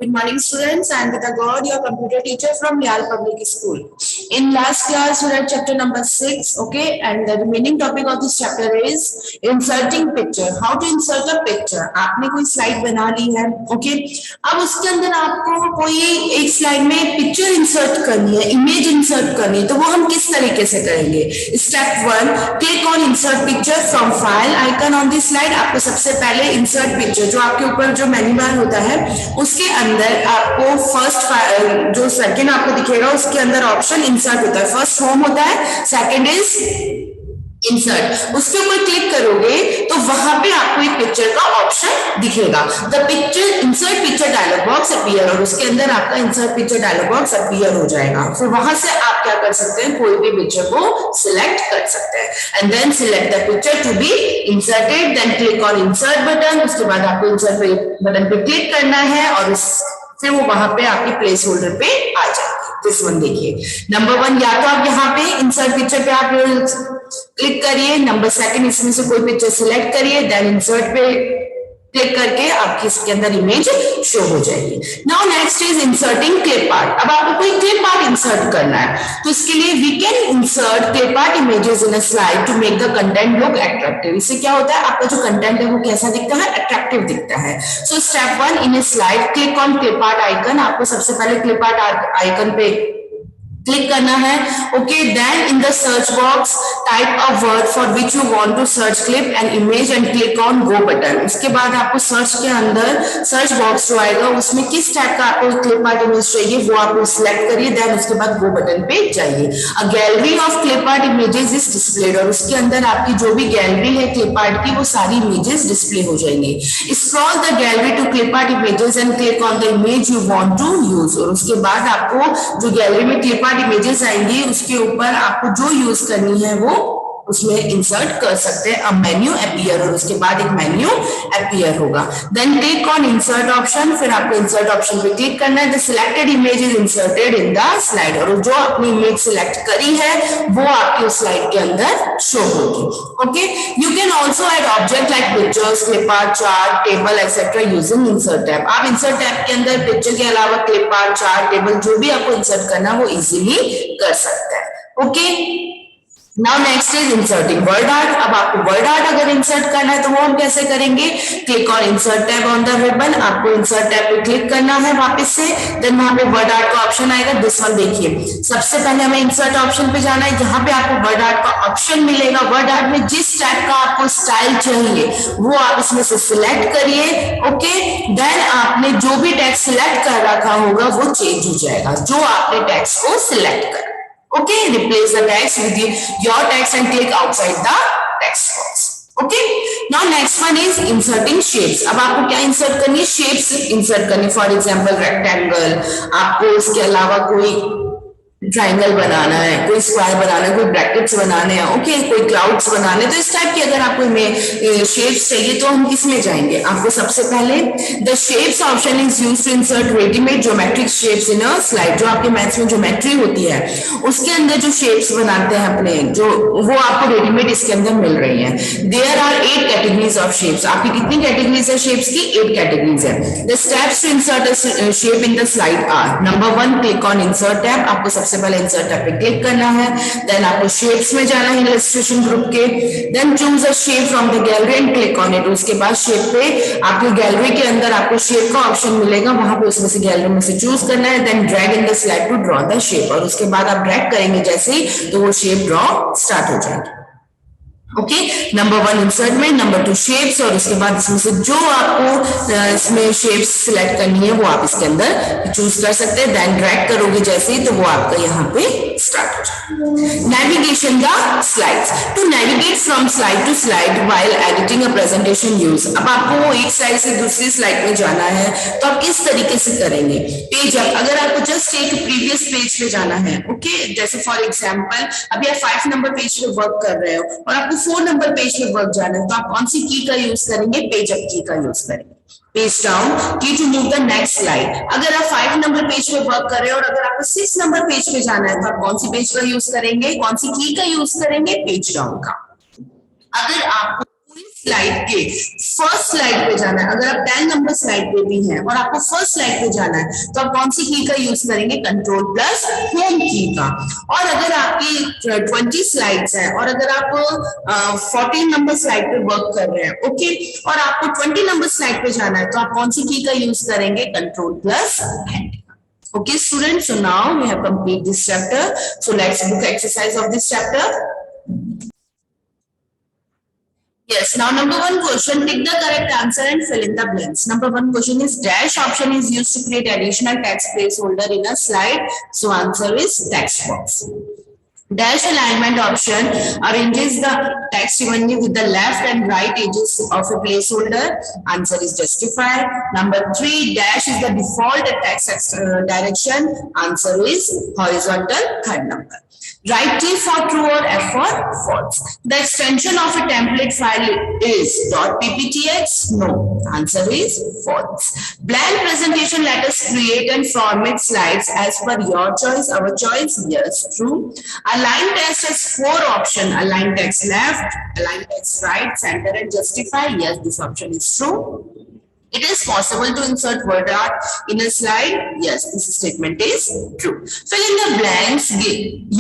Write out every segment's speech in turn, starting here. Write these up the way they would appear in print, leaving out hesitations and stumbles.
Good morning, students. I am Gita God, your computer teacher from Yale Public School. In last class, we read chapter number 6, okay? And the remaining topic of this chapter is inserting picture. How to insert a picture? आपने कोई slide बना ली है, okay? अब उसके अंदर आपको कोई एक slide में picture insert करनी है, image insert करनी है, तो वो हम किस तरीके से करेंगे? Step 1, click on insert picture from file icon on this slide. आपको सबसे पहले insert picture जो आपके ऊपर जो मेन्यू बार होता है उसके अंदर आपको फर्स्ट जो सेकंड आपको दिखेगा उसके अंदर ऑप्शन इंसर्ट होता है। फर्स्ट होम होता है, सेकंड इज इंसर्ट। उसके ऊपर क्लिक करोगे तो वहां पे आपको एक पिक्चर का ऑप्शन दिखेगा। The picture insert picture dialog box appear, और उसके अंदर आपका insert picture dialog box appear हो जाएगा। फिर वहां से आप क्या कर सकते हैं, कोई भी पिक्चर को सिलेक्ट कर सकते हैं and then select the picture to be inserted, then click on insert button. उसके बाद आपको इंसर्ट बटन पे क्लिक करना है और फिर वो वहां पे आपके प्लेस होल्डर पे आ जाएगी। दिस वन देखिए, नंबर 1 या तो आप यहाँ पे इंसर्ट पिक्चर पे आप क्लिक करिए, नंबर 2 इसमें से कोई पिक्चर सिलेक्ट करिए, देन इंसर्ट पे क्लिक करके आपकी इसके अंदर इमेज शो हो जाएगी। Now next is inserting clip art. अब आपको कोई क्लिप आर्ट इंसर्ट करना है तो इसके लिए we can insert clip art images in a slide to make the content look attractive. इससे क्या होता है, आपका जो कंटेंट है वो कैसा दिखता है, अट्रैक्टिव दिखता है। So step 1 in a slide, click on clip art icon. आपको सबसे पहले क्लिप आर्ट आइकन पे क्लिक करना है, okay. Then in the search box type a word for which you want to search clip and image and click on go button. उसके बाद आपको search के अंदर सर्च बॉक्स जो आएगा उसमें किस टाइप का आपको क्लिप आर्ट इमेज चाहिए वो आप सिलेक्ट करिए, देन उसके बाद गो बटन पे जाइए। A gallery of clip art images is displayed, और उसके अंदर आपकी जो भी गैलरी है क्लिप आर्ट की वो सारी इमेजेस डिस्प्ले हो जाएंगी। Scroll the gallery to clip art images and click on the image you want to use, और उसके बाद आपको जो गैलरी में क्लिप आर्ट इमेजेस आएंगी उसके ऊपर आपको जो यूज करनी है वो उसमें इंसर्ट कर सकते हैं। अब मेन्यू अपीयर, और उसके बाद एक मेन्यू अपीयर होगा। Then click on insert option, फिर आपको इंसर्ट ऑप्शन पे क्लिक करना है। The selected image is inserted in the slide, और जो अपनी इमेज सिलेक्ट करी है वो आपकी उस स्लाइड के अंदर शो होगी, okay. You can also add object like pictures, clip art, chart, table etcetera using insert tab. आप इंसर्ट टैब के अंदर पिक्चर के अलावा क्लिप आर्ट, चार्ट, टेबल जो भी आपको इंसर्ट करना है वो इजीली कर सकते हैं, okay. Now next is inserting word art. अब आपको वर्ड आर्ट अगर इंसर्ट करना है तो वो हम कैसे करेंगे, click on insert tab on the ribbon. आपको इंसर्ट टैब पे क्लिक करना है वापस से, देन वहां पे वर्ड आर्ट का ऑप्शन आएगा। दिस वन देखिए, सबसे पहले हमें इंसर्ट ऑप्शन पे जाना है, यहाँ पे आपको वर्ड आर्ट का ऑप्शन मिलेगा। वर्ड आर्ट में जिस टाइप का आपको स्टाइल चाहिए वो आप इसमें से सिलेक्ट करिए, ओके। देन आपने जो भी टेक्स्ट सिलेक्ट कर रखा होगा वो चेंज हो जाएगा जो आपने टेक्स्ट को सिलेक्ट कर, okay. Replace the text with your text and click outside the text box, okay. Now next one is inserting shapes. अब आपको क्या इंसर्ट करनी है, शेप्स इंसर्ट करनी। फॉर एग्जांपल रेक्टेंगल, आपको इसके अलावा कोई ट्राइंगल बनाना है, कोई स्क्वायर बनाना है, कोई ब्रैकेट्स बनाने हैं, ओके, कोई क्लाउड्स बनाने। तो इस टाइप की अगर आपको शेप्स चाहिए तो हम किसमें जाएंगे, आपको सबसे पहले the shapes option is used to insert readymade geometric shapes in a slide. जो आपके मैथ्स में ज्योमेट्री होती है उसके अंदर जो शेप्स बनाते हैं अपने, जो वो आपको रेडीमेड इसके अंदर मिल रही है। There are 8 categories of shapes. आपकी कितनी कैटेगरीज है शेप्स की, 8 कैटेगरीज है। The steps to insert a shape in the slide are, number 1 click on insert tab. आपको सबसे पहले इंसर्ट टैब पे क्लिक करना है, देन आपको शेप्स में जाना है इलस्ट्रेशन ग्रुप के, then choose a shape from the gallery and click on it. उसके बाद शेप पे आपकी गैलरी के अंदर आपको शेप का ऑप्शन मिलेगा, वहां पे उसमें से गैलरी में से चूज करना है, then drag in the slide to draw the shape, और उसके बाद आप ड्रैग करेंगे जैसे ही तो वो शेप ड्रॉ स्टार्ट हो जाएगी, ओके। नंबर 1 इंसर्ट में, नंबर 2 शेप्स, और उसके बाद इसमें से जो आपको इसमें शेप्स सिलेक्ट करनी है वो आप इसके अंदर चूज कर सकते हैं। देन ड्रैग करोगे जैसे ही तो वो आपका यहाँ पे स्टार्ट हो जाएगा। Navigation the slides, to navigate from slide to slide while editing a presentation use. अब आपको एक स्लाइड से दूसरी स्लाइड में जाना है तो आप किस तरीके से करेंगे, पेज अप। अगर आपको जस्ट एक प्रीवियस पेज पे जाना है, ओके, जैसे फॉर एग्जाम्पल अभी आप 5 नंबर पेज पे वर्क कर रहे हो और आपको 4 नंबर पेज पे वर्क जाना है तो आप कौन सी की का यूज करेंगे, पेज अप की का यूज करेंगे। Page down key to move the next slide. अगर आप 5 नंबर पेज पे वर्क कर रहे हो और अगर आपको 6 नंबर पेज पे जाना है तो आप कौन सी पेज का यूज करेंगे, कौन सी की का यूज करेंगे, पेज डाउन का। अगर आपको पूरी स्लाइड के फर्स्ट स्लाइड पे जाना है। अगर आप 10 नंबर स्लाइड पे भी हैं और आपको फर्स्ट स्लाइड पे जाना है तो आप कौन सी की का यूज करेंगे? कंट्रोल प्लस होम की का। और अगर आपकी 20 स्लाइड्स हैं और अगर आप 14 नंबर स्लाइड पे वर्क कर रहे हैं, ओके, और आपको 20 नंबर स्लाइड पे जाना है तो आप कौन सी की का यूज करेंगे? Control plus hand. Okay, students, so now we have completed this chapter. So let's look at exercise of this chapter. Yes, now number one question, pick the correct answer and fill in the blanks. Number one question is dash option is used to create additional text placeholder in a slide. So answer is text box. Dash alignment option arranges the text evenly with the left and right edges of a placeholder. Answer is justified. Number 3, dash is the default text direction. Answer is horizontal, third number. Right click for true or F for false. The extension of a template file is .pptx. No. Answer is false. Blank presentation, let us create and format slides as per your choice, our choice. Yes, true. Align text has 4 options. Align text left, align text right, center and justify. Yes, this option is true. It is possible to insert word art in a slide. Yes, this statement is true. Fill in the blanks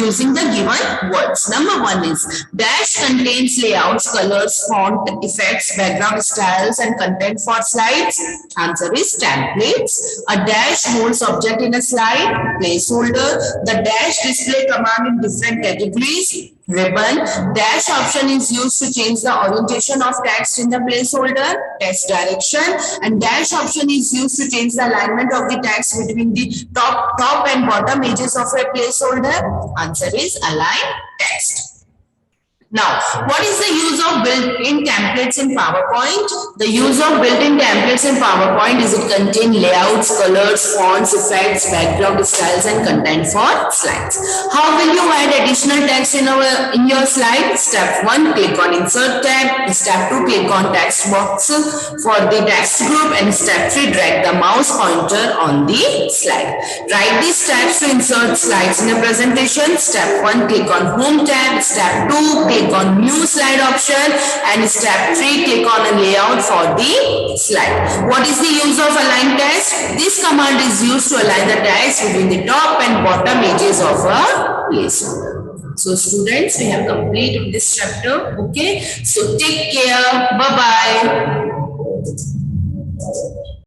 using the given words. Number 1 is dash contains layouts, colors, font, effects, background styles and content for slides. Answer is templates. A dash holds object in a slide. Placeholder. The dash display command in different categories. Ribbon. Dash option is used to change the orientation of text in the placeholder. Text direction. And dash option is used to change the alignment of the text between the top and bottom edges of a placeholder. Answer is align text. Now, what is the use of built-in templates in PowerPoint? The use of built-in templates in PowerPoint is it contain layouts, colors, fonts, effects, background styles, and content for slides. How will you add additional text in your slide? Step 1, click on Insert tab. Step 2, click on Text box for the text group, and Step 3, drag the mouse pointer on the slide. Write these steps to insert slides in a presentation. Step 1, click on Home tab. Step 2, click on New Slide option, and Step 3, click on a layout for the slide. What is the use of align text? This command is used to align the text between the top and bottom edges of a placeholder. So students, we have completed this chapter. Okay, so take care. Bye bye.